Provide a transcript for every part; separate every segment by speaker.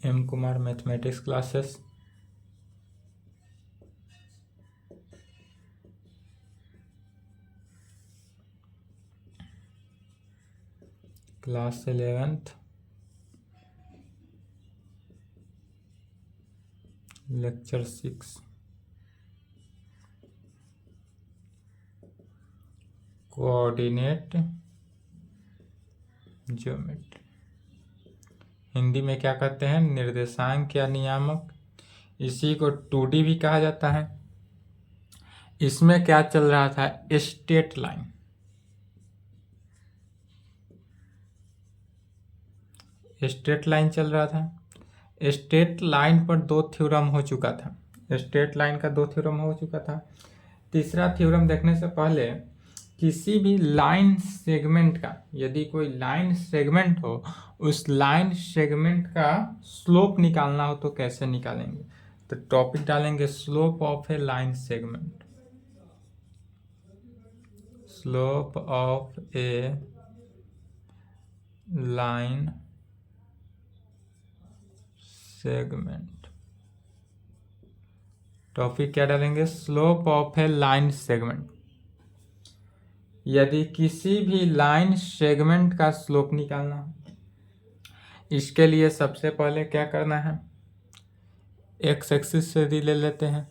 Speaker 1: M Kumar mathematics classes. Class 11th lecture 6 coordinate geometry. Hindi में क्या कहते हैं? निर्देशांक या नियामक। इसी को 2D भी कहा जाता है। इसमें क्या चल रहा था? Straight line. स्ट्रेट लाइन चल रहा था। स्ट्रेट लाइन पर 2 थ्योरम हो चुका था। स्ट्रेट लाइन का 2 थ्योरम हो चुका था। तीसरा थ्योरम देखने से पहले किसी भी लाइन सेगमेंट का, यदि कोई लाइन सेगमेंट हो, उस लाइन सेगमेंट का स्लोप निकालना हो तो कैसे निकालेंगे? तो टॉपिक डालेंगे slope of A line segment. Slope of A line segment. Topic क्या डालेंगे? Slope of A line segment. यदि किसी भी लाइन सेगमेंट का स्लोप निकालना हो, इसके लिए सबसे पहले क्या करना है? एक्स एक्सिस से ले लेते हैं।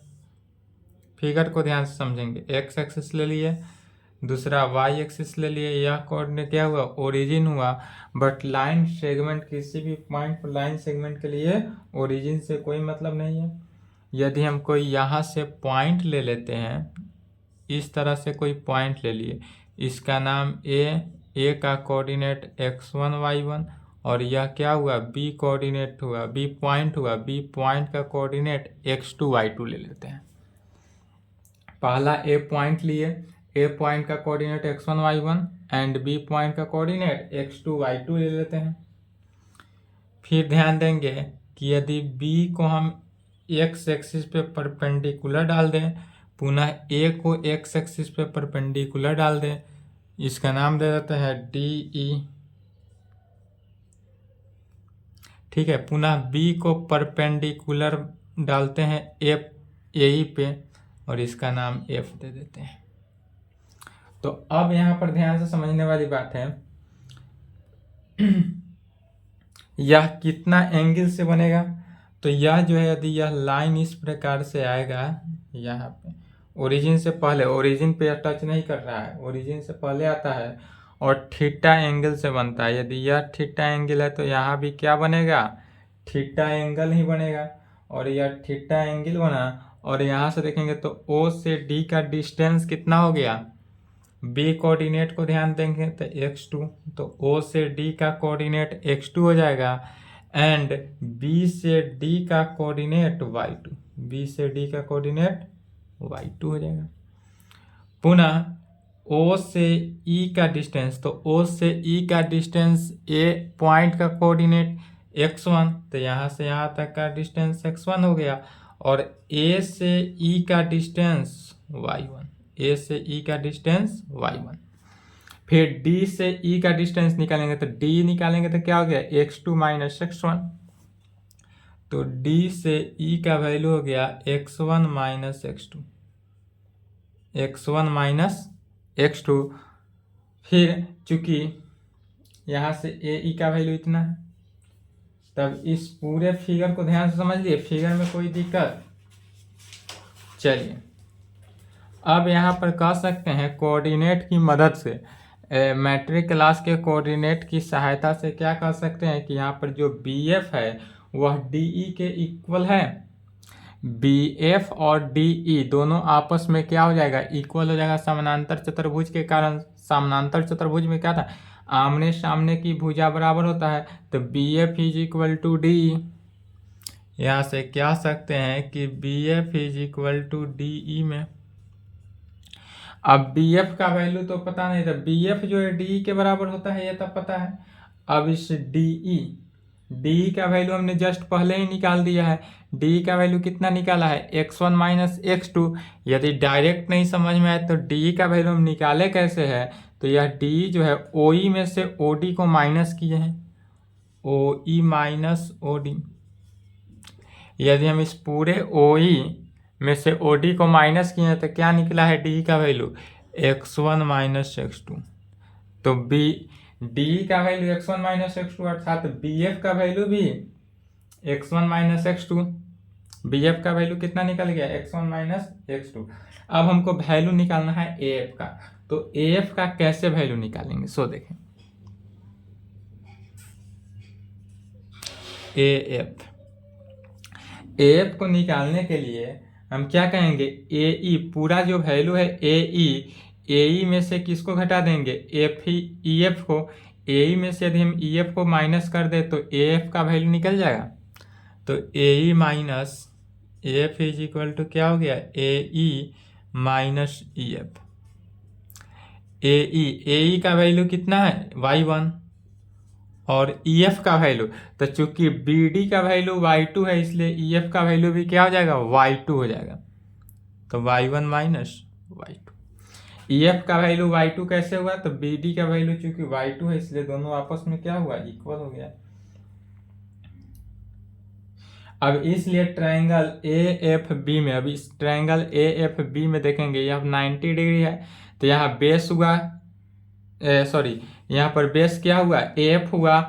Speaker 1: फिगर को ध्यान से समझेंगे। एक्स एक्सिस ले लिए, दूसरा वाई एक्सिस ले लिए। यह कोऑर्डिनेट क्या हुआ? ओरिजिन हुआ। बट लाइन सेगमेंट, किसी भी पॉइंट पर लाइन सेगमेंट के लिए ओरिजिन से कोई मतलब नहीं है। यदि हम कोई यहाँ से पॉइंट ले लेते हैं, इस तरह से कोई पॉइंट ले लिए, इसका नाम ए का कोऑर्डिनेट x1 y1, और यह क्या हुआ? बी कोऑर्डिनेट हुआ, बी पॉइंट हुआ। बी पॉइंट का कोऑर्डिनेट x2 y2 ले लेते हैं। पहला ए पॉइंट लिए, ए पॉइंट का coordinate x1 y1 and B point का कोऑर्डिनेट x2 y2 ले लेते हैं। फिर ध्यान देंगे कि यदि बी को हम x एक्सिस पे परपेंडिकुलर डाल दें, पुनः ए को x एक्सिस पे परपेंडिकुलर डाल दें, इसका नाम दे देते हैं DE। ठीक है। पुनः बी को परपेंडिकुलर डालते हैं एफ यही पे, और इसका नाम F दे देते हैं। तो अब यहाँ पर ध्यान से समझने वाली बात है, यह कितना एंगल से बनेगा? तो यह जो है, यदि यह लाइन इस प्रकार से आएगा, यहाँ पे ओरिजिन से पहले, ओरिजिन पे टच नहीं कर रहा है, ओरिजिन से पहले आता है और थीटा एंगल से बनता है। यदि यह थीटा एंगल है तो यहाँ भी क्या बनेगा? थीटा एंगल ही बनेगा। और यह थीटा एंगल बना, और यहाँ से देखेंगे तो O से D का डिस्टेंस कितना हो गया? B कोऑर्डिनेट को ध्यान देंगे तो x2, तो O से D का कोऑर्डिनेट x2 हो जाएगा, एंड B से D का कोऑर्डिनेट y2, B से D का कोऑर्डिनेट y2 हो जाएगा। पुनः O से E का डिस्टेंस, तो O से E का डिस्टेंस A पॉइंट का कोऑर्डिनेट x1, तो यहाँ से यहाँ तक का डिस्टेंस x1 हो गया, और A से E का डिस्टेंस y1, A से E का डिस्टेंस y1। फिर D से E का डिस्टेंस निकालेंगे, तो D निकालेंगे तो क्या हो गया? x2 माइनस x1, तो D से E का वैल्यू हो गया x1 minus x2, x1 minus x2। फिर चूंकि यहाँ से AE का वैल्यू इतना है, तब इस पूरे फिगर को ध्यान से समझ लिए। फिगर में कोई दिक्कत? चलिए, अब यहाँ पर कह सकते हैं कोऑर्डिनेट की मदद से, मैट्रिक क्लास के कोऑर्डिनेट की सहायता से क्या कह सकते हैं कि यहाँ पर जो BF है वह DE के इक्वल है। BF और DE दोनों आपस में क्या हो जाएगा? इक्वल हो जाएगा। समानांतर चतुर्भुज के कारण, समानांतर चतुर्भुज में क्या था? आमने सामने की भुजा बराबर होता है, तो BF is equal to DE। यहाँ से क्या सकते हैं कि BF is equal to DE में। अब BF का वैल्यू तो पता नहीं था, BF जो है DE के बराबर होता है, ये तब पता है। अब इस DE का वैल्यू हमने जस्ट पहले ही निकाल दिया है। DE का वैल्यू कितना निकाला है? x1 minus x2। यदि डायरेक्ट नहीं समझ में आए तो DE का वैल्यू हम निकाले कैसे है? तो यह DE जो है OE में से OD को माइनस किए हैं, OE माइनस OD। यदि हम इस पूरे ओ ई में से ओ डी को माइनस किए हैं तो क्या निकला है डी का वैल्यू x1 माइनस x2। तो बी डी का वैल्यू x1 माइनस x2 अर्थात बी एफ का वैल्यू भी x1 minus x2। B F का वैल्यू कितना निकल गया x1 माइनस x2। अब हमको वैल्यू निकालना है ए एफ का। तो ए एफ का कैसे वैल्यू निकालेंगे सो देखें। ए एफ को निकालने के लिए हम क्या कहेंगे ए ई पूरा जो वैल्यू है ए ई में से किसको घटा देंगे एफ ई ई एफ को। ए ई में से यदि हम ई एफ को माइनस कर दे तो ए एफ का वैल्यू निकल जाएगा। तो A E minus A F is equal to क्या हो गया ए ई माइनस ई एफ। ए ई का वैल्यू कितना है y1 और EF का वैल्यू तो चूंकि BD का वैल्यू y2 है इसलिए EF का वैल्यू भी क्या हो जाएगा y2 हो जाएगा। तो y1 माइनस y2। EF का वैल्यू y2 कैसे हुआ तो BD का वैल्यू चूंकि y2 है इसलिए दोनों आपस में क्या हुआ इक्वल हो गया। अब इसलिए ट्रायंगल AFB में अब इस ट्रायंगल AFB में देखेंगे यह 90 डिग्री है तो यहाँ बेस हुआ सॉरी यहाँ पर बेस क्या हुआ AF हुआ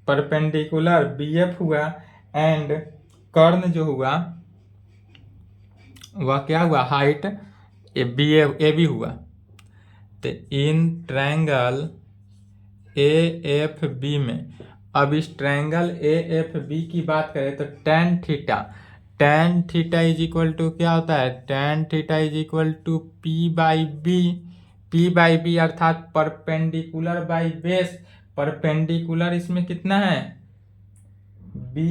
Speaker 1: परपेंडिकुलर BF हुआ एंड कर्ण जो हुआ वह क्या हुआ हाइट AB हुआ। तो इन ट्रायंगल AFB में अब इस ट्रायंगल AFB की बात करें तो tan theta is equal to क्या होता है tan theta is equal to P by B अर्थात परपेंडिकुलर बाई बेस। परपेंडिकुलर इसमें कितना है B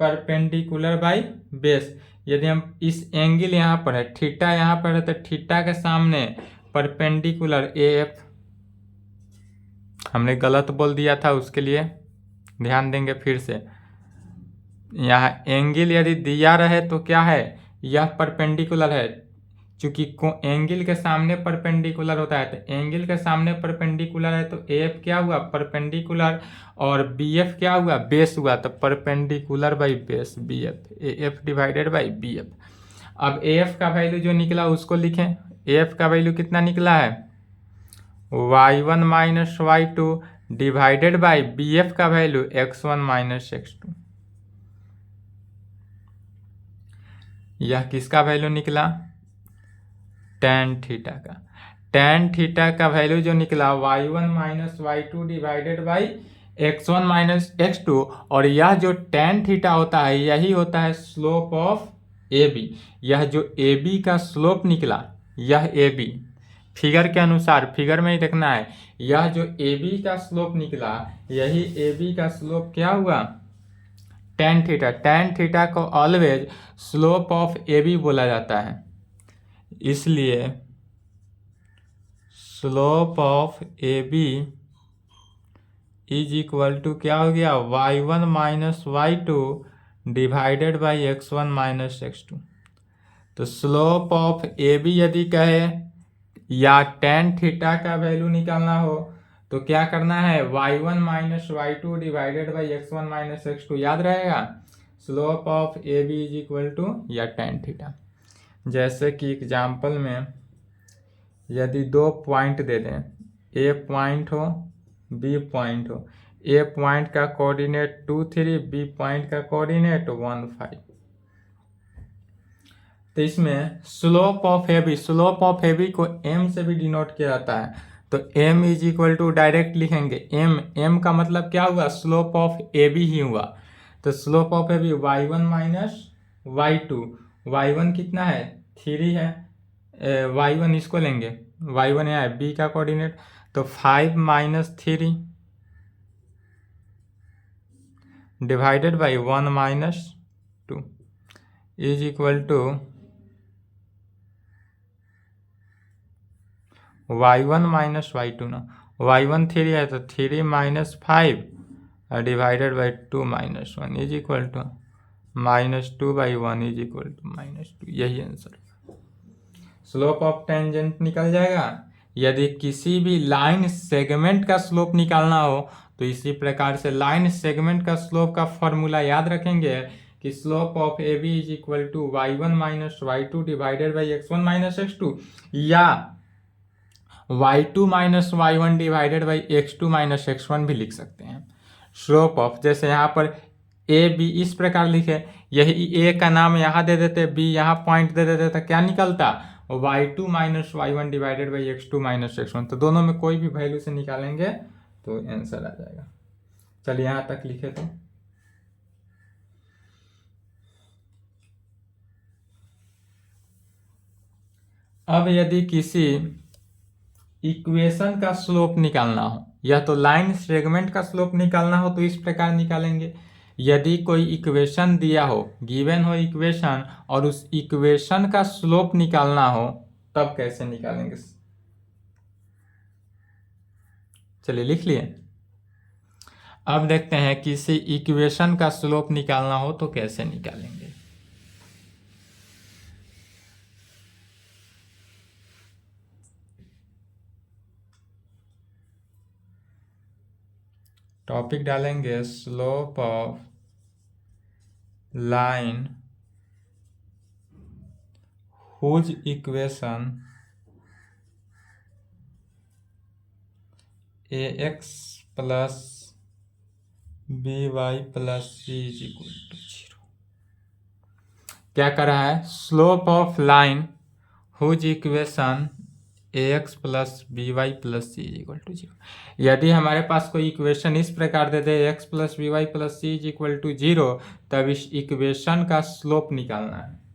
Speaker 1: परपेंडिकुलर बाई बेस। यदि हम इस एंगल यहाँ पर है थीटा यहाँ पर है तो थीटा के सामने परपेंडिकुलर AF हमने गलत बोल दिया था उसके लिए ध्यान देंगे फिर से। यहाँ एंगल यदि दिया रहे तो क्या है यह परपेंडिकुलर है चूंकि एंगल के सामने परपेंडिकुलर होता है तो एंगल के सामने परपेंडिकुलर है तो AF क्या हुआ परपेंडिकुलर और BF क्या हुआ बेस हुआ तो perpendicular by base BF AF divided by BF। अब AF का वैल्यू जो निकला उसको लिखें। AF का वैल्यू कितना निकला है y1 minus y2 divided by BF का वैल्यू x1 माइनस x2। यह किसका वैल्यू निकला tan थीटा का वैल्यू जो निकला y1 minus y2 divided by x1 minus x2 और यह जो tan थीटा होता है यही होता है स्लोप ऑफ AB। यह जो AB का स्लोप निकला यह AB फिगर के अनुसार फिगर में ही देखना है यह जो AB का स्लोप निकला यही AB का स्लोप क्या हुआ tan थीटा को ऑलवेज स्लोप ऑफ AB बोला जाता है इसलिए slope of AB is equal to क्या हो गया y1 minus y2 divided by x1 minus x2। तो स्लोप ऑफ AB यदि कहे या tan थीटा का वैल्यू निकालना हो तो क्या करना है y1 minus y2 divided by x1 minus x2 याद रहेगा। Slope of AB is equal to या tan थीटा। जैसे कि एग्जाम्पल में यदि दो पॉइंट दे दें A पॉइंट हो B पॉइंट हो A पॉइंट का कोऑर्डिनेट 2 3 B पॉइंट का कोऑर्डिनेट 1 5 तो इसमें स्लोप ऑफ AB को M से भी डिनोट किया जाता है। तो M is equal to direct लिखेंगे M का मतलब क्या हुआ स्लोप ऑफ AB ही हुआ। तो slope of AB y1 minus y2 y1 कितना है 3 है y1 इसको लेंगे y1 यहाँ है B का कोऑर्डिनेट तो 5 minus 3 divided by 1 minus 2 is equal to y1 minus y2 ना y1 3 है तो 3 minus 5 divided by 2 minus 1 is equal to -2 by 1 is equal to -2 यही आंसर। स्लोप ऑफ टेंजेंट निकल जाएगा। यदि किसी भी लाइन सेगमेंट का स्लोप निकालना हो तो इसी प्रकार से लाइन सेगमेंट का स्लोप का फॉर्मूला याद रखेंगे कि slope of A B is equal to y1 minus y2 divided by x1 minus x2 या y2 minus y1 divided by x2 minus x1 भी लिख सकते हैं। स्लोप ऑफ, जैसे यहाँ पर ए बी इस प्रकार लिखे, यही ए का नाम यहाँ दे देते, बी यहाँ पॉइंट दे देते, तो क्या निकलता y2 minus y1 divided by x2 minus x1। तो दोनों में कोई भी वैल्यू से निकालेंगे तो आंसर आ जाएगा। चलिए यहाँ तक लिखे तो अब यदि किसी इक्वेशन का स्लोप निकालना हो या तो लाइन सेगमेंट का स्लोप निकालना हो तो इस प्रकार निकालेंगे। यदि कोई इक्वेशन दिया हो, गिवन हो इक्वेशन, और उस इक्वेशन का स्लोप निकालना हो तब कैसे निकालेंगे। चलिए लिख लिए। अब देखते हैं किसी इक्वेशन का स्लोप निकालना हो तो कैसे निकालेंगे। टॉपिक डालेंगे slope of line whose equation ax plus by plus c is equal to 0। क्या कर रहा है, slope of line whose equation ax plus by plus c is equal to 0। यदि हमारे पास कोई इक्वेशन इस प्रकार दे दे x plus by plus c is equal to 0, तब इस इक्वेशन का स्लोप निकालना है।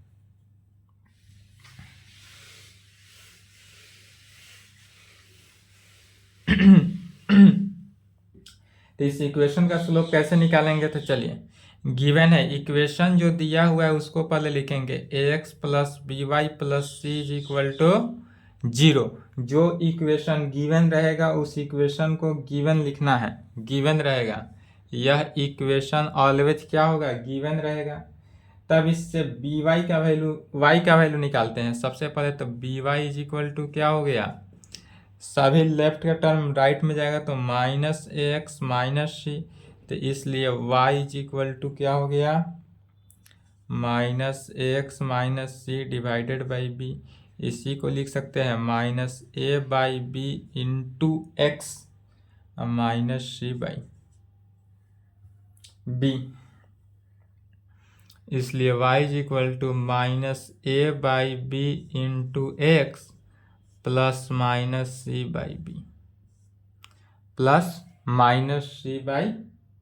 Speaker 1: तो इस इक्वेशन का स्लोप कैसे निकालेंगे, तो चलिए गिवन है इक्वेशन जो दिया हुआ है उसको पहले लिखेंगे ax plus by plus c is equal to 0। जो इक्वेशन गिवन रहेगा उस इक्वेशन को गिवन लिखना है, गिवन रहेगा। यह इक्वेशन ऑलवेज क्या होगा, गिवन रहेगा। तब इससे by का वैल्यू, y का वैल्यू निकालते हैं। सबसे पहले तो by इज इक्वल टू क्या हो गया, सभी लेफ्ट का टर्म राइट में जाएगा तो minus a x minus c, तो इसलिए y इज इक्वल टू क्या हो गया, minus a x minus C divided by b. इसी को लिख सकते हैं minus a by b into x minus c by b. इसलिए y is equal to minus a by b into x plus minus c by b, plus minus c by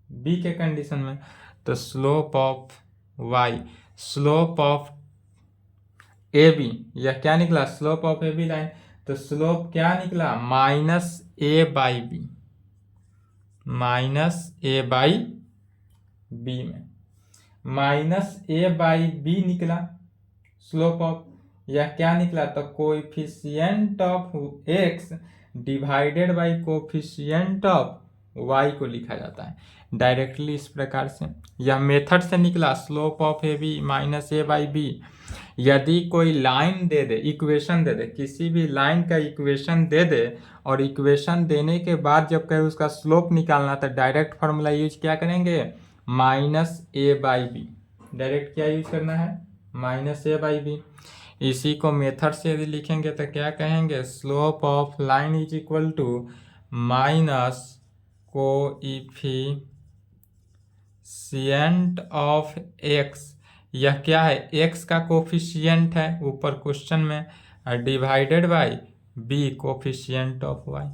Speaker 1: b के condition में। तो slope of y, slope of A B, यह क्या निकला, slope of A B line. तो slope क्या निकला, minus a by b, minus a by b में माइनस ए बाई बी निकला स्लोप ऑफ, या क्या निकला, तो coefficient of x divided by coefficient of y को लिखा जाता है डायरेक्टली इस प्रकार से। यह मेथड से निकला slope of A B minus a by b. यदि कोई लाइन दे दे, इक्वेशन दे दे, किसी भी लाइन का इक्वेशन दे दे और इक्वेशन देने के बाद जब कहे उसका स्लोप निकालना, तो डायरेक्ट फार्मूला यूज क्या करेंगे, minus a by b. Direct क्या यूज करना है, माइनस ए बाई बी। इसी को मेथड से यदि लिखेंगे तो क्या कहेंगे, slope of line is equal to minus coefficient of x, यह क्या है, एक्स का कोफिशिएंट है ऊपर क्वेश्चन में, divided by b coefficient of y.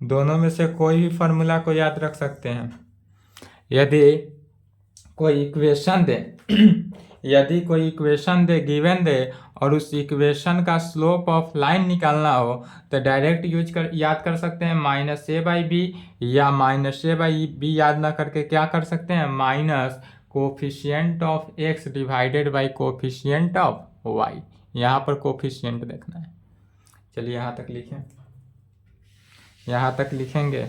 Speaker 1: दोनों में से कोई भी फॉर्मूला को याद रख सकते हैं। यदि कोई इक्वेशन दे यदि कोई इक्वेशन दे, गिवन दे, और उस इक्वेशन का स्लोप ऑफ लाइन निकालना हो तो डायरेक्ट याद कर सकते हैं माइनस ए बाई बी, या माइनस ए बाई बी याद ना करके क्या कर सकते हैं, minus coefficient of x divided by coefficient of y. यहाँ पर कोफिशिएंट देखना है। चलिए यहाँ तक लिखें, यहाँ तक लिखेंगे।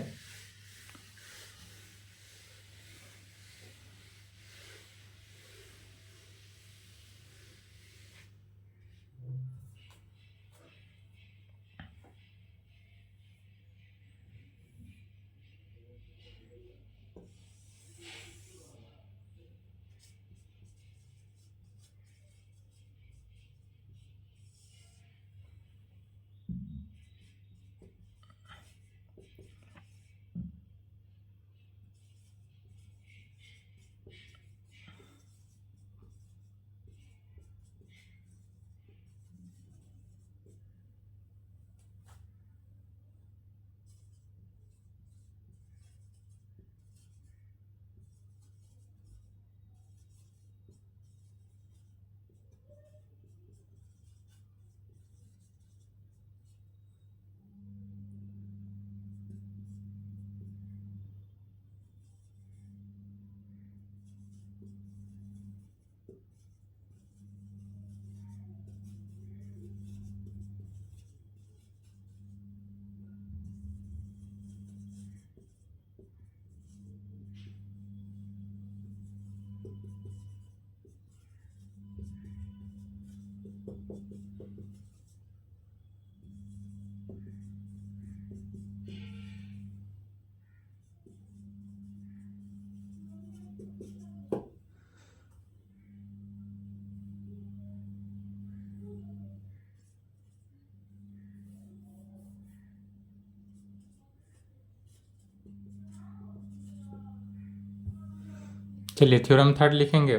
Speaker 1: चलिए थ्योरम थर्ड लिखेंगे।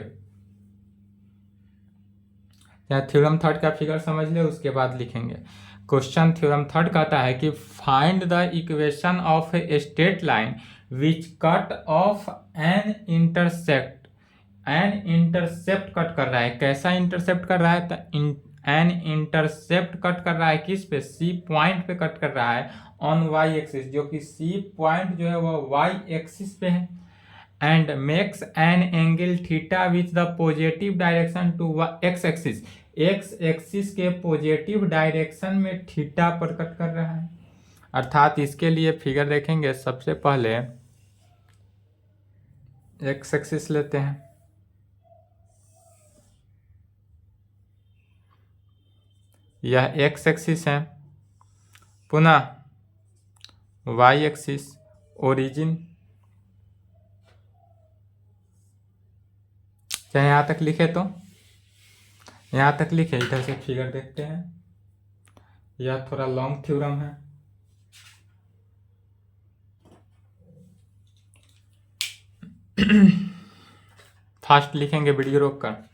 Speaker 1: या थ्योरम थर्ड का फिगर समझ ले, उसके बाद लिखेंगे क्वेश्चन। थ्योरम थर्ड कहता है कि find the equation of a straight line which cut off an intercept. An intercept cut कर रहा है, कैसा इंटरसेप्ट कर रहा है? तो एन इंटरसेप्ट कट कर रहा है किस पे? सी पॉइंट पे कट कर रहा है ऑन वाई एक्सिस, जो कि सी पॉइंट जो है वह वाई एक्सिस पे है। And makes an angle theta with the positive direction to x axis. X axis के पॉजिटिव डायरेक्शन में थीटा पर कट कर रहा है। अर्थात इसके लिए फिगर देखेंगे, सबसे पहले एक्स एक्सिस लेते हैं, यह एक्स एक्सिस है, पुनः वाई एक्सिस ओरिजिन। क्या यहाँ तक लिखे? तो यहाँ तक लिखे, इधर से फिगर देखते हैं। यह थोड़ा लॉन्ग थ्योरम है। फास्ट लिखेंगे वीडियो रोक कर।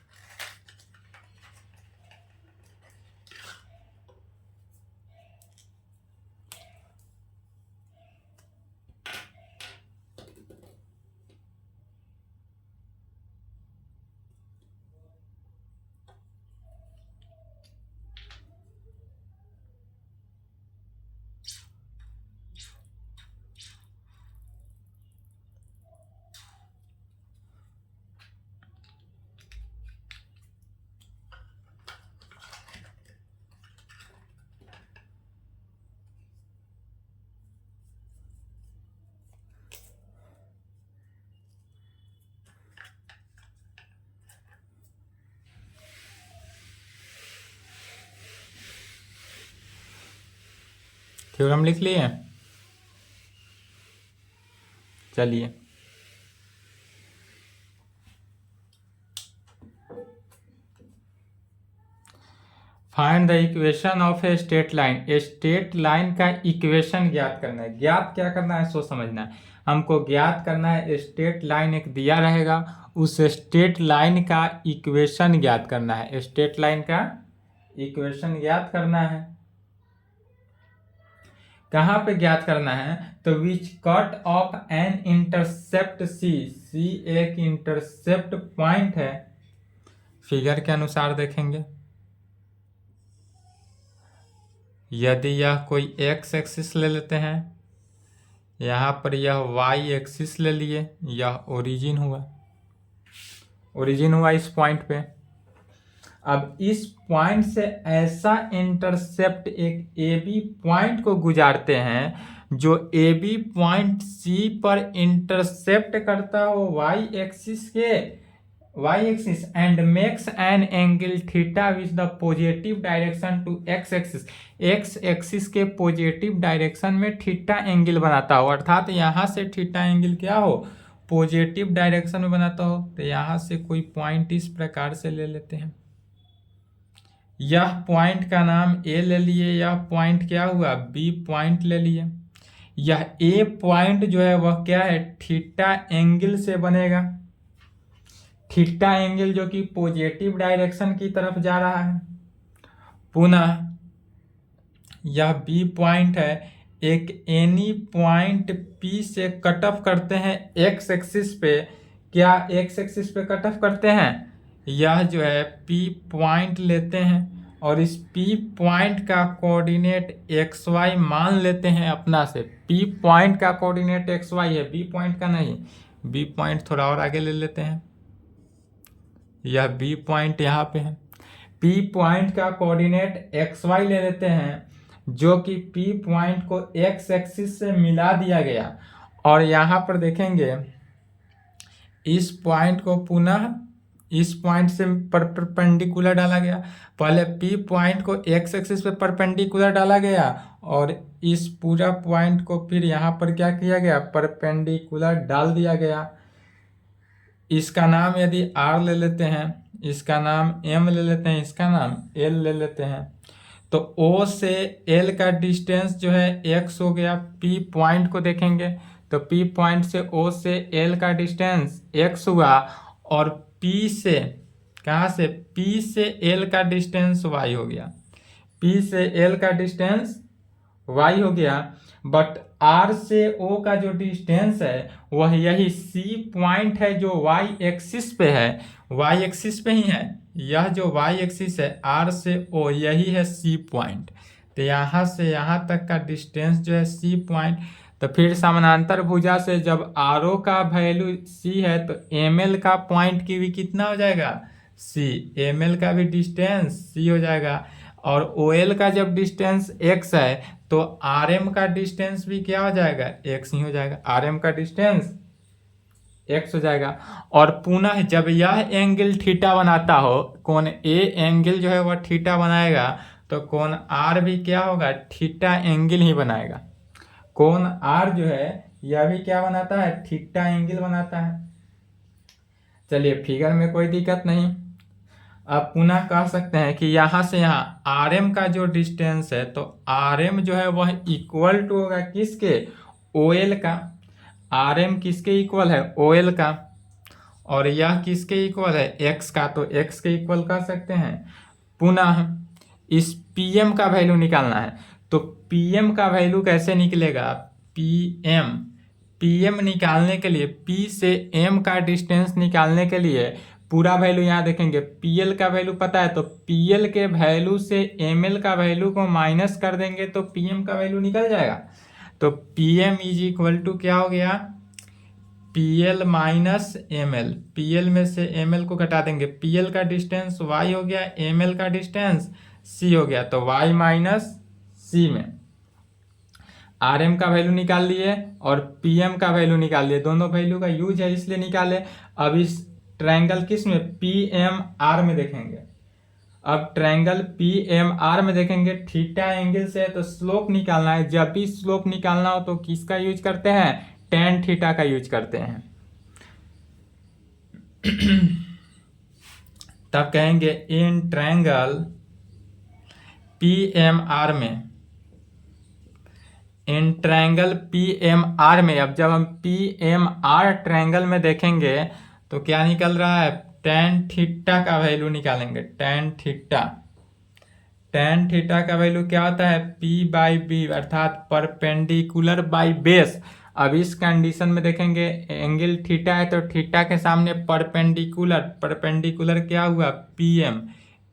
Speaker 1: थ्योरम लिख लिए? चलिए find the equation of a straight line. A straight line का इक्वेशन ज्ञात करना है। ज्ञात क्या करना है? सो समझना है हमको। ज्ञात करना है, स्ट्रेट लाइन एक दिया रहेगा, उस स्ट्रेट लाइन का इक्वेशन ज्ञात करना है। स्ट्रेट लाइन का इक्वेशन ज्ञात करना है। कहाँ पे ज्ञात करना है? तो which cut off an intercept C. C एक इंटरसेप्ट पॉइंट है। फिगर के अनुसार देखेंगे, यदि यह कोई एक्स एक्सिस ले लेते हैं, यहाँ पर यह वाई एक्सिस ले लिए, यह ओरिजिन हुआ। ओरिजिन हुआ इस पॉइंट पे। अब इस पॉइंट से ऐसा इंटरसेप्ट एक ए बी पॉइंट को गुजारते हैं जो ए बी पॉइंट सी पर इंटरसेप्ट करता हो वाई एक्सिस के, y axis, and makes an angle theta with the positive direction to x axis. X axis के पॉजिटिव डायरेक्शन में थीटा एंगल बनाता हो। अर्थात यहाँ से थीटा एंगल क्या हो? पॉजिटिव डायरेक्शन में बनाता हो। तो यहाँ से कोई पॉइंट इस प्रकार से ले लेते हैं। यह पॉइंट का नाम ए ले लिए, यह पॉइंट क्या हुआ? बी पॉइंट ले लिए। यह ए पॉइंट जो है वह क्या है? थीटा एंगल से बनेगा। थीटा एंगल जो कि पॉजिटिव डायरेक्शन की तरफ जा रहा है। पुनः यह बी पॉइंट है, एक एनी पॉइंट पी से कट ऑफ करते हैं एक्स एक्सिस पे। क्या एक्स एक्सिस पे कट ऑफ करते हैं? यह जो है पी पॉइंट लेते हैं और इस पी पॉइंट का कोऑर्डिनेट एक्स वाई मान लेते हैं अपना से। पी पॉइंट का कोऑर्डिनेट एक्स वाई है, बी पॉइंट का नहीं। बी पॉइंट थोड़ा और आगे ले लेते हैं, यह बी पॉइंट यहाँ पे है। पी पॉइंट का कोऑर्डिनेट एक्स वाई ले लेते हैं, जो कि पी पॉइंट को एक्स एक्सिस से मिला दिया गया। और यहाँ पर देखेंगे इस पॉइंट को पुनः इस पॉइंट से परपेंडिकुलर डाला गया। पहले पी पॉइंट को एक्स एक्सिस पे परपेंडिकुलर डाला गया और इस पूरा पॉइंट को फिर यहाँ पर क्या किया गया, परपेंडिकुलर डाल दिया गया। इसका नाम यदि आर ले लेते हैं, इसका नाम एम ले लेते हैं, इसका नाम एल ले लेते हैं, तो ओ से एल का डिस्टेंस जो है एक्स हो गया। पी पॉइंट को देखेंगे तो पी पॉइंट से ओ से एल का डिस्टेंस एक्स हुआ और पी से, कहाँ से, पी से एल का डिस्टेंस वाई हो गया। पी से एल का डिस्टेंस वाई हो गया। बट आर से ओ का जो डिस्टेंस है वह यही सी पॉइंट है जो वाई एक्सिस पे है, वाई एक्सिस पे ही है। यह जो वाई एक्सिस है आर से ओ, यही है सी पॉइंट। तो यहाँ से यहाँ तक का डिस्टेंस जो है सी पॉइंट। तो फिर समानांतर भुजा से जब आर ओ का वैल्यू सी है तो एम एल का पॉइंट की भी कितना हो जाएगा, सी, एम एल का भी डिस्टेंस सी हो जाएगा। और ओ एल का जब डिस्टेंस एक्स है तो आर एम का डिस्टेंस भी क्या हो जाएगा, एक्स ही हो जाएगा। आर एम का डिस्टेंस एक्स हो जाएगा। और पुनः जब यह एंगल थीटा बनाता हो, कोण ए एंगल जो है वह थीटा बनाएगा, तो कोण आर भी क्या होगा, थीटा एंगल ही बनाएगा। कोण आर जो है यह भी क्या बनाता है, थीटा एंगल बनाता है। चलिए फिगर में कोई दिक्कत नहीं। अब पुनः कह सकते हैं कि यहाँ से यहाँ आर एम का जो डिस्टेंस है तो आर एम जो है वह इक्वल टू होगा किसके, ओ एल का। आर एम किसके इक्वल है, ओ एल का। और यह किसके इक्वल है, एक्स का, तो एक्स के इक्वल कर सकते हैं। पुनः इस पी एम का वैल्यू निकालना है। तो पी एम का वैल्यू कैसे निकलेगा, पी एम निकालने के लिए, पी से एम का डिस्टेंस निकालने के लिए पूरा वैल्यू यहाँ देखेंगे। पी एल का वैल्यू पता है तो पी एल के वैल्यू से एम एल का वैल्यू को माइनस कर देंगे तो पी एम का वैल्यू निकल जाएगा। तो P M is equal to क्या हो गया, P L minus M L. P L में से एम एल को घटा देंगे, पी एल का डिस्टेंस वाई हो गया, एम एल का डिस्टेंस सी हो गया। तो वाई माइनस सी में आर एम का वैल्यू निकाल लिए और पी एम का वैल्यू निकाल लिए। दोनों वैल्यू का यूज है इसलिए निकाले। अब इस ट्रायंगल किस में, पी एम आर में देखेंगे। अब ट्रायंगल पी एम आर में देखेंगे, थीटा एंगल से है तो स्लोप निकालना है। जब भी स्लोप निकालना हो तो किसका यूज करते हैं, टेन थीटा का यूज करते हैं। तब कहेंगे in triangle P M R में, in triangle P M R में, अब जब हम पी एम आर ट्रायंगल में देखेंगे तो क्या निकल रहा है, टेन थीटा का वैल्यू निकालेंगे। टेन थीटा, टेन थीटा का वैल्यू क्या होता है, पी बाई बी, अर्थात परपेंडिकुलर बाई बेस। अब इस कंडीशन में देखेंगे एंगल थीटा है तो थीटा के सामने परपेंडिकुलर, परपेंडिकुलर क्या हुआ, P M,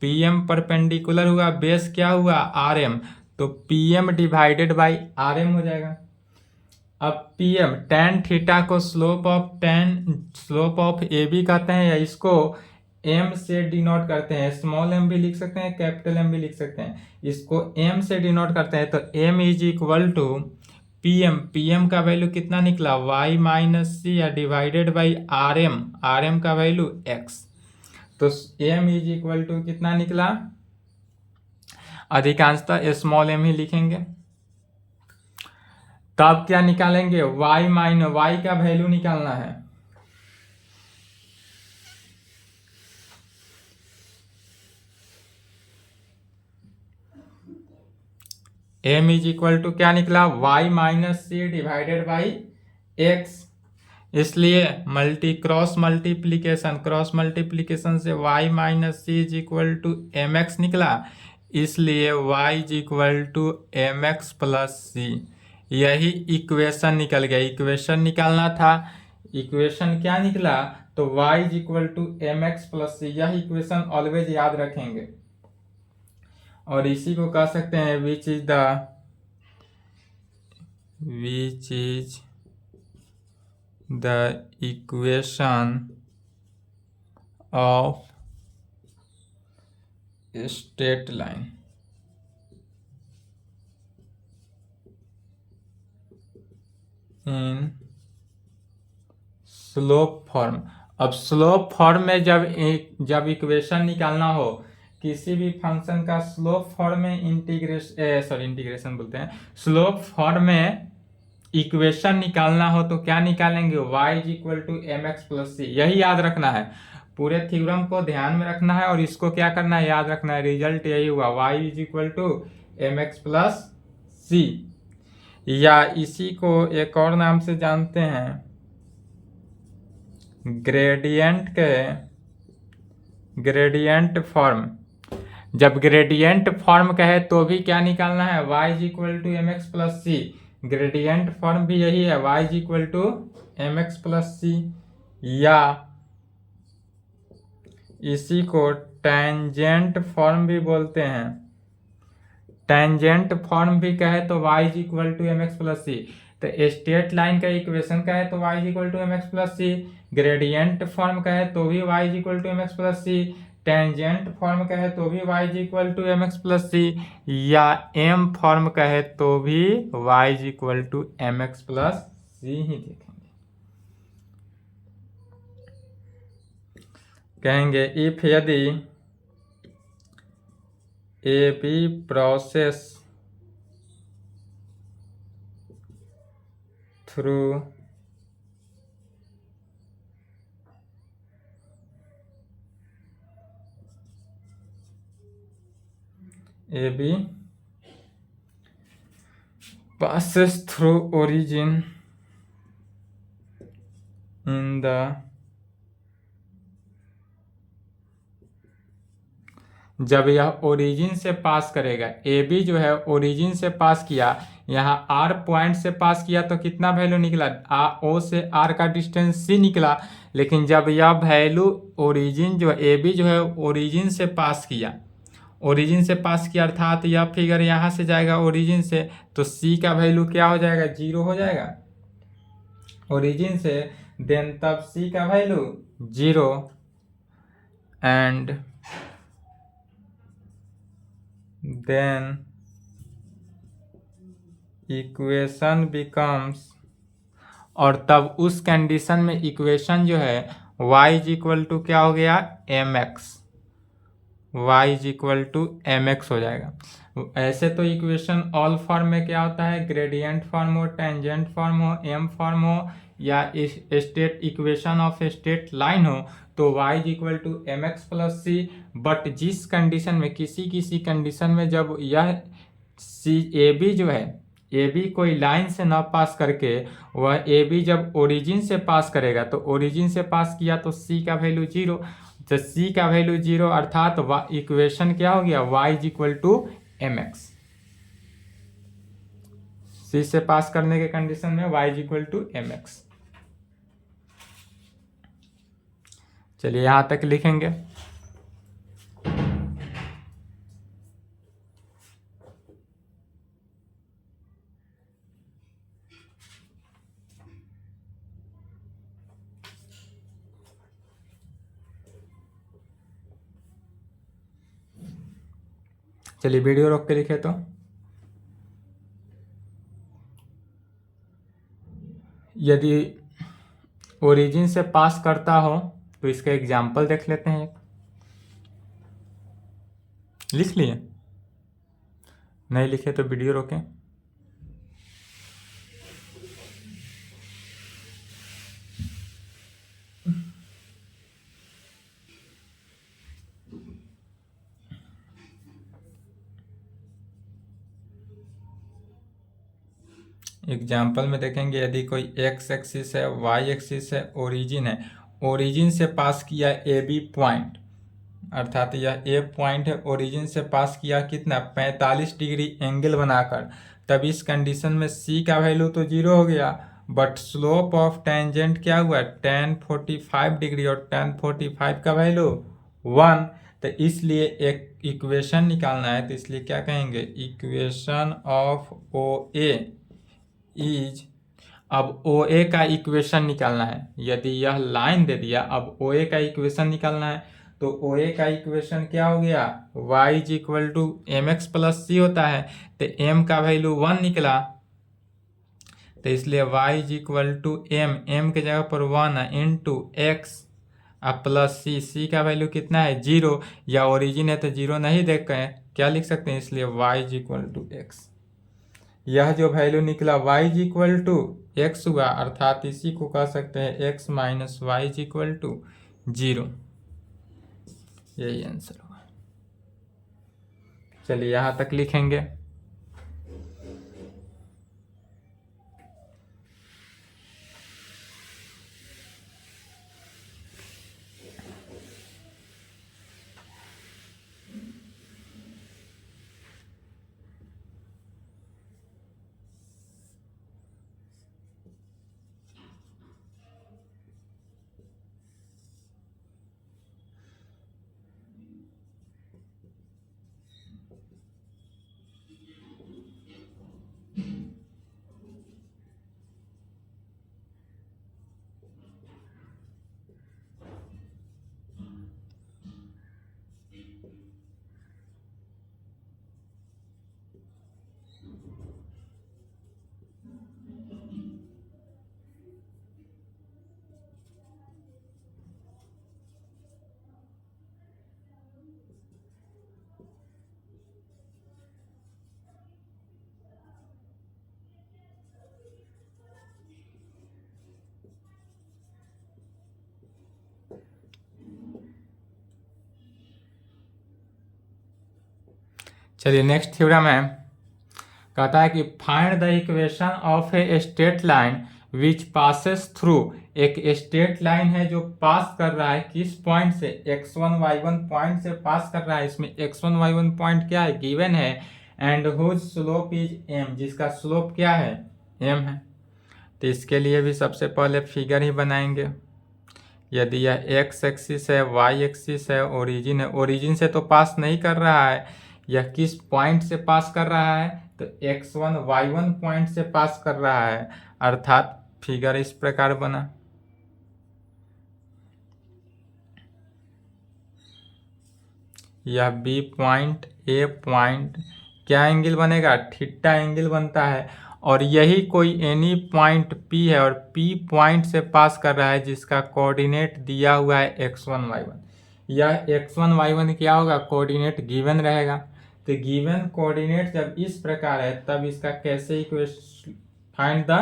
Speaker 1: P M perpendicular हुआ, बेस क्या हुआ, आर एम, तो P M divided by R M हो जाएगा। अब पी एम, टेन थीटा को स्लोप ऑफ ए बी कहते हैं, या इसको एम से डिनोट करते हैं। स्मॉल एम भी लिख सकते हैं, कैपिटल एम भी लिख सकते हैं। इसको एम से डिनोट करते हैं तो m is equal to P M, P M का वैल्यू कितना निकला, वाई माइनस सी, या divided by R M, R M का वैल्यू एक्स। तो एम इज इक्वल टू कितना निकला, अधिकांशतः स्मॉल एम ही लिखेंगे। तब क्या निकालेंगे, y माइनस, वाई का वैल्यू निकालना है। m इज इक्वल टू क्या निकला, y minus C divided by X. इसलिए क्रॉस मल्टीप्लीकेशन से y minus C is equal to M X निकला। इसलिए y is equal to M x plus C. यही इक्वेशन निकल गया। इक्वेशन निकालना था, इक्वेशन क्या निकला, तो y is equal to M x plus C. यह इक्वेशन ऑलवेज याद रखेंगे और इसी को कह सकते हैं which is the equation of straight line. In slope form. अब स्लोप फॉर्म में जब इक्वेशन निकालना हो किसी भी फंक्शन का, स्लोप फॉर्म में इंटीग्रेशन बोलते हैं, स्लोप फॉर्म में इक्वेशन निकालना हो तो क्या निकालेंगे, y is equal to M x plus C. यही याद रखना है, पूरे थ्योरम को ध्यान में रखना है और इसको क्या करना है, याद रखना है। रिजल्ट यही हुआ, y is equal to M x plus C, या इसी को एक और नाम से जानते हैं ग्रेडियंट फॉर्म। जब ग्रेडियंट फॉर्म कहे तो भी क्या निकालना है, y is equal to M x plus C. Gradient form भी यही है, y is equal to M x plus C, या इसी को टेंजेंट फॉर्म भी बोलते हैं। टेंजेंट फॉर्म भी कहे तो y is equal to M x plus सी। तो स्ट्रेट लाइन का इक्वेशन कहे तो y is equal to M x plus C, gradient form कहे तो भी y is equal to M x plus C, tangent form कहे तो भी y is equal to M x plus C, या m फॉर्म कहे तो भी y is equal to M x plus C ही देखेंगे। कहेंगे इफ यदि A B passes through A B passes through origin in the जब यह ओरिजिन से पास करेगा, ए बी जो है ओरिजिन से पास किया, यहाँ आर पॉइंट से पास किया तो कितना वैल्यू निकला, ओ से आर का डिस्टेंस सी निकला। लेकिन जब यह वैल्यू ओरिजिन जो ए बी जो है ओरिजिन से पास किया, अर्थात यह फिगर यहाँ से जाएगा ओरिजिन से, तो सी का वैल्यू क्या हो जाएगा, 0 हो जाएगा ओरिजिन से। देन तब सी का value 0 and then equation becomes, और तब उस कंडीशन में इक्वेशन जो है y इज इक्वल टू क्या हो गया, m x, y is equal to M x हो जाएगा। ऐसे तो इक्वेशन ऑल फॉर्म में क्या होता है, ग्रेडियंट फॉर्म हो, टेंजेंट फॉर्म हो, एम फॉर्म हो, या straight equation of straight line हो, तो y is equal to M x plus c. But जिस कंडीशन में, किसी कंडीशन में जब यह सी ए बी जो है, ए बी कोई लाइन से ना पास करके, वह ए बी जब ओरिजिन से पास करेगा, तो ओरिजिन से पास किया तो सी का वैल्यू 0, तो सी का वैल्यू 0 अर्थात इक्वेशन क्या हो गया, y is equal to M X. C से पास करने के कंडीशन में y is equal to M X. चलिए यहां तक लिखेंगे। चलिए वीडियो रोक के लिखे तो, यदि ओरिजिन से पास करता हो तो इसका एग्जाम्पल देख लेते हैं। एक लिख लिए, नहीं लिखे तो वीडियो रोकें। एग्जाम्पल में देखेंगे, यदि कोई एक्स एक्सिस है, वाई एक्सिस है, ओरिजिन है, ओरिजिन से पास किया ए बी पॉइंट, अर्थात यह ए पॉइंट है, ओरिजिन से पास किया कितना, 45 डिग्री एंगल बनाकर, तब इस कंडीशन में सी का वैल्यू तो 0 हो गया, बट स्लोप ऑफ टेंजेंट क्या हुआ, tan 45 डिग्री, और tan 45 का वैल्यू 1। तो इसलिए एक इक्वेशन निकालना है, तो इसलिए क्या कहेंगे, equation of O A is, अब ओ ए का इक्वेशन निकालना है। यदि यह लाइन दे दिया, अब ओ ए का इक्वेशन निकालना है, तो ओ ए का इक्वेशन क्या हो गया, y is equal to M x plus c होता है, तो m का वैल्यू 1 निकला, तो इसलिए y is equal to m के जगह पर 1 इंटू एक्स अब प्लस सी का वैल्यू कितना है 0, या ओरिजिन है तो 0 नहीं देख के क्या लिख सकते हैं, इसलिए y is equal to x. यह जो वैल्यू निकला y is equal to x हुआ, अर्थात इसी को कह सकते हैं x minus y is equal to 0। यही आंसर होगा। चलिए यहाँ तक लिखेंगे। चलिए नेक्स्ट थ्योरम है, कहता है कि find the equation of a straight line which passes through. एक स्ट्रेट लाइन है जो पास कर रहा है किस पॉइंट से, x1 y1 पॉइंट से पास कर रहा है। इसमें x1 y1 पॉइंट क्या है, गिवन है, and whose slope is m, जिसका स्लोप क्या है, m है। तो इसके लिए भी सबसे पहले फिगर ही बनाएंगे। यदि यह x एक्सिस है, y एक्सिस है, ओरिजिन है, ओरिजिन से तो पास नहीं कर रहा है, यह किस पॉइंट से पास कर रहा है, तो x1 y1 पॉइंट से पास कर रहा है, अर्थात फिगर इस प्रकार बना। यह B पॉइंट, A पॉइंट, क्या एंगल बनेगा, थीटा एंगल बनता है। और यही कोई एनी पॉइंट P है और P पॉइंट से पास कर रहा है, जिसका कोऑर्डिनेट दिया हुआ है x1 y1। यह x1 y1 क्या होगा, कोऑर्डिनेट गिवन रहेगा। तो गिवन कोऑर्डिनेट जब इस प्रकार है, तब इसका कैसे equation, find the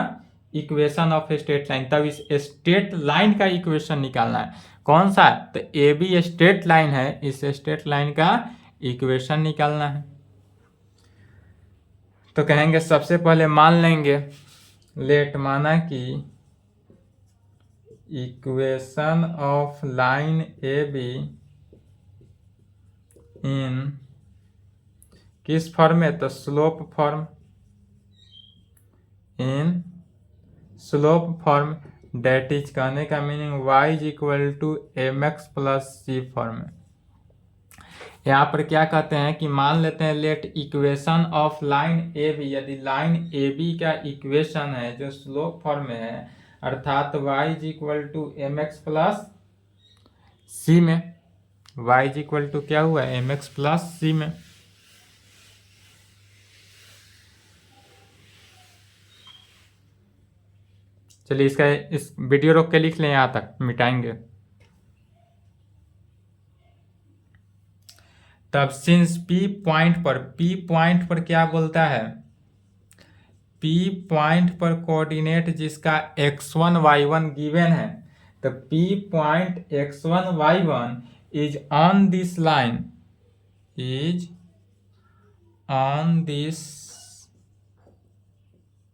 Speaker 1: equation of a straight line, तब इस स्ट्रेट लाइन का इक्वेशन निकालना है। कौन सा, तो ए बी स्ट्रेट लाइन है, इस स्ट्रेट लाइन का इक्वेशन निकालना है। तो कहेंगे सबसे पहले मान लेंगे, लेट माना कि equation of line A B in किस फॉर्म में, तो slope form, in slope form, that is कहने का meaning y is equal to M x plus c form. यहाँ पर क्या कहते हैं कि मान लेते हैं let equation of line A B, यदि लाइन ए बी का इक्वेशन है जो स्लोप फॉर्म में है, अर्थात y is equal to M x plus c में, y इज इक्वल टू क्या हुआ, एम एक्स प्लस सी में। चलिए इसका इस वीडियो रोक के लिख लें, यहाँ तक मिटाएंगे। तब सिंस P पॉइंट पर क्या बोलता है, P पॉइंट पर कोऑर्डिनेट जिसका x1 y1 गिवन है, तो P point x1 y1 is on this line, is on this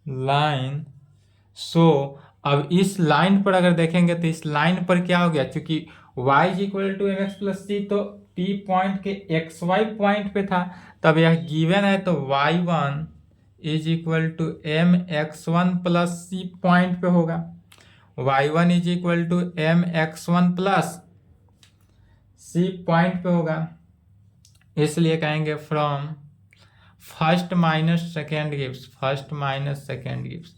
Speaker 1: line. So अब इस लाइन पर अगर देखेंगे तो इस लाइन पर क्या हो गया, क्योंकि y is equal to M x plus सी, तो P पॉइंट के एक्स वाई पॉइंट पे था, तब यह गिवन है, तो y1 is equal to M x one plus c point पे होगा। y1 is equal to M x one plus c point पे होगा। इसलिए कहेंगे from first minus second gives, first minus second gives.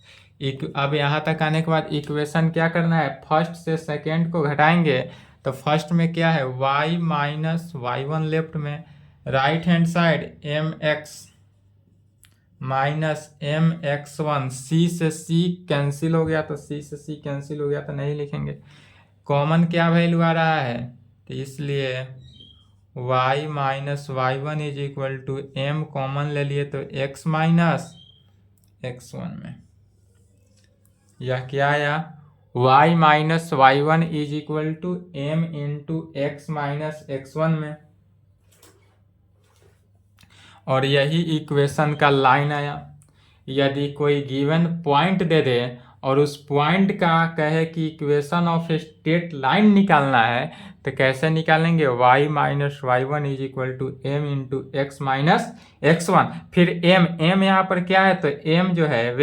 Speaker 1: अब यहाँ तक आने के बाद इक्वेशन क्या करना है, फर्स्ट से सेकेंड को घटाएंगे, तो फर्स्ट में क्या है, y minus y one left में, right hand side m x minus m x one, C से सी कैंसिल हो गया, तो सी से सी कैंसिल हो गया तो नहीं लिखेंगे, कॉमन क्या वैल्यू आ रहा है, तो इसलिए y minus y one is equal to m common ले लिए तो x माइनस x1 में यह क्या आया, y minus y one is equal to m into x minus x1 में, और यही इक्वेशन का लाइन आया। यदि कोई गिवन पॉइंट दे दे और उस पॉइंट का कहे कि इक्वेशन ऑफ स्ट्रेट लाइन निकालना है, तो कैसे निकालेंगे, y minus y one is equal to m into x minus x1। फिर m यहाँ पर क्या है, तो m जो है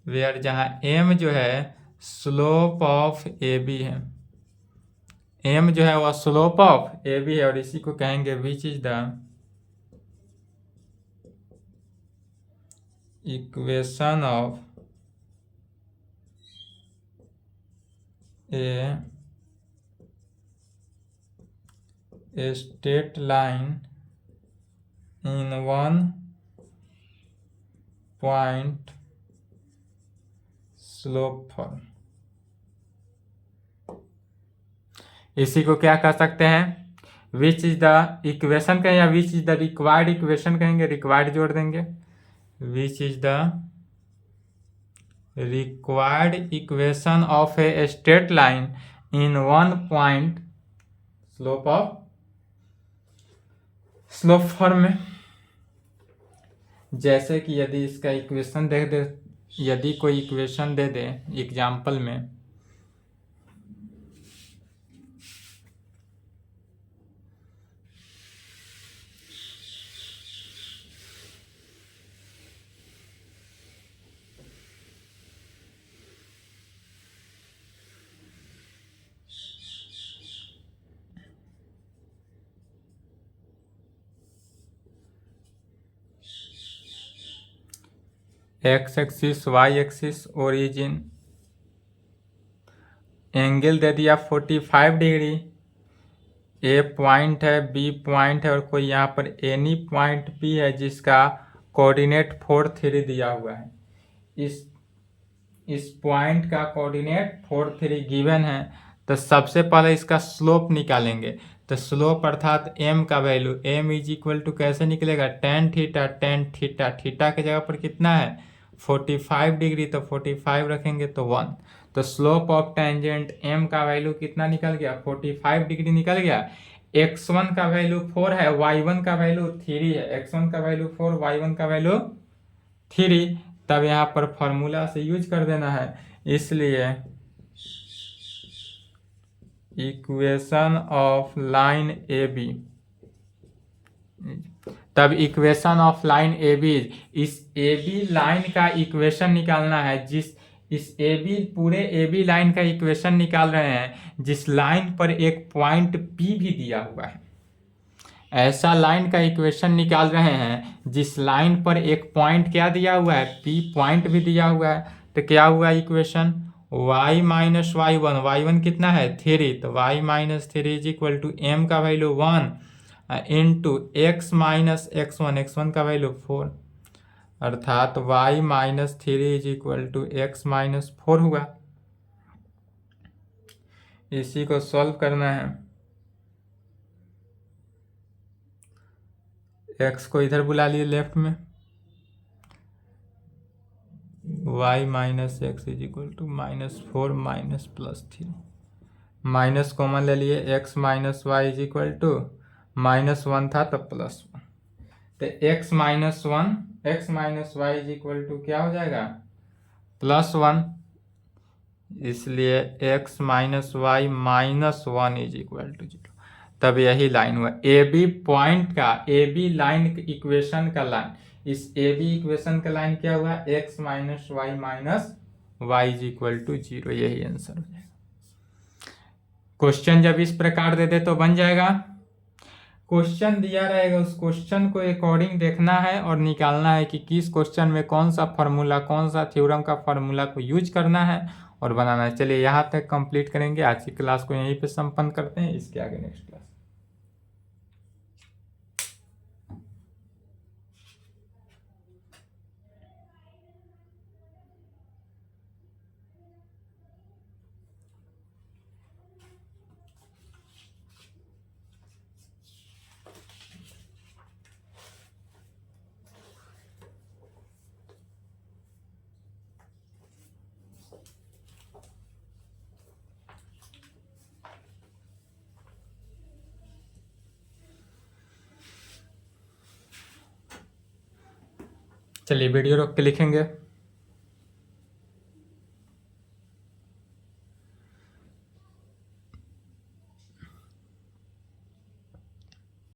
Speaker 1: वेयर जहाँ m जो है स्लोप ऑफ ए बी है, m जो है वह स्लोप ऑफ ए बी है, और इसी को कहेंगे which is the equation of a straight line in one point slope form. इसी को क्या कह सकते हैं, विच इज द इक्वेशन कहें या which is the required equation कहेंगे, रिक्वायर्ड जोड़ देंगे, which is the required equation of a straight line in one point slope form में। जैसे कि यदि इसका इक्वेशन देख दे, यदि कोई इक्वेशन दे दे एग्जाम्पल में, x axis y axis origin, angle दे दिया 45 डिग्री, ए पॉइंट है, बी पॉइंट है, और कोई यहाँ पर एनी पॉइंट पी है जिसका कोऑर्डिनेट 4 3 दिया हुआ है। इस पॉइंट का कोऑर्डिनेट 4 3 गिवन है, तो सबसे पहले इसका स्लोप निकालेंगे। तो स्लोप अर्थात m का value, m is equal to कैसे निकलेगा, टेन थीटा, थीटा की जगह पर कितना है 45 डिग्री, तो 45 रखेंगे तो 1। तो स्लोप ऑफ टेंजेंट m का वैल्यू कितना निकल गया, 45 डिग्री निकल गया। x1 का वैल्यू 4 है, y1 का वैल्यू 3 है, x1 का वैल्यू 4, y1 का वैल्यू 3, तब यहाँ पर फॉर्मूला से यूज कर देना है। इसलिए equation of line A B, तब equation of line A B, इस ए बी लाइन का इक्वेशन निकालना है, इस ए बी पूरे ए बी लाइन का इक्वेशन निकाल रहे हैं जिस लाइन पर एक पॉइंट पी भी दिया हुआ है। ऐसा लाइन का इक्वेशन निकाल रहे हैं जिस लाइन पर एक पॉइंट क्या दिया हुआ है, पी पॉइंट भी दिया हुआ है। तो क्या हुआ equation, y minus y one, y one कितना है 3, तो y minus 3 is equal to m का value 1 into x minus x1, x1 का वैल्यू 4, अर्थात y minus 3 is equal to x minus 4 हुआ। इसी को सॉल्व करना है, x को इधर बुला लिए लेफ्ट में, y minus x is equal to -4 minus +3, minus common ले लिए, x minus y is equal to -1 था तो +1, तो x minus y is equal to क्या हो जाएगा +1, इसलिए x minus y -1 is equal to 0। तब यही लाइन हुआ ए बी पॉइंट का, ए बी लाइन इक्वेशन का लाइन, इस ए बी इक्वेशन का लाइन क्या हुआ, x minus y is equal to 0, यही आंसर हो जाएगा। क्वेश्चन जब इस प्रकार दे दे तो बन जाएगा, क्वेश्चन दिया रहेगा उस क्वेश्चन को अकॉर्डिंग देखना है और निकालना है कि किस क्वेश्चन में कौन सा फार्मूला, कौन सा थ्योरम का फार्मूला को यूज करना है और बनाना है। चलिए यहाँ तक कंप्लीट करेंगे, आज की क्लास को यहीं पे संपन्न करते हैं, इसके आगे नेक्स्ट क्लास। चलिए वीडियो रोक के लिखेंगे।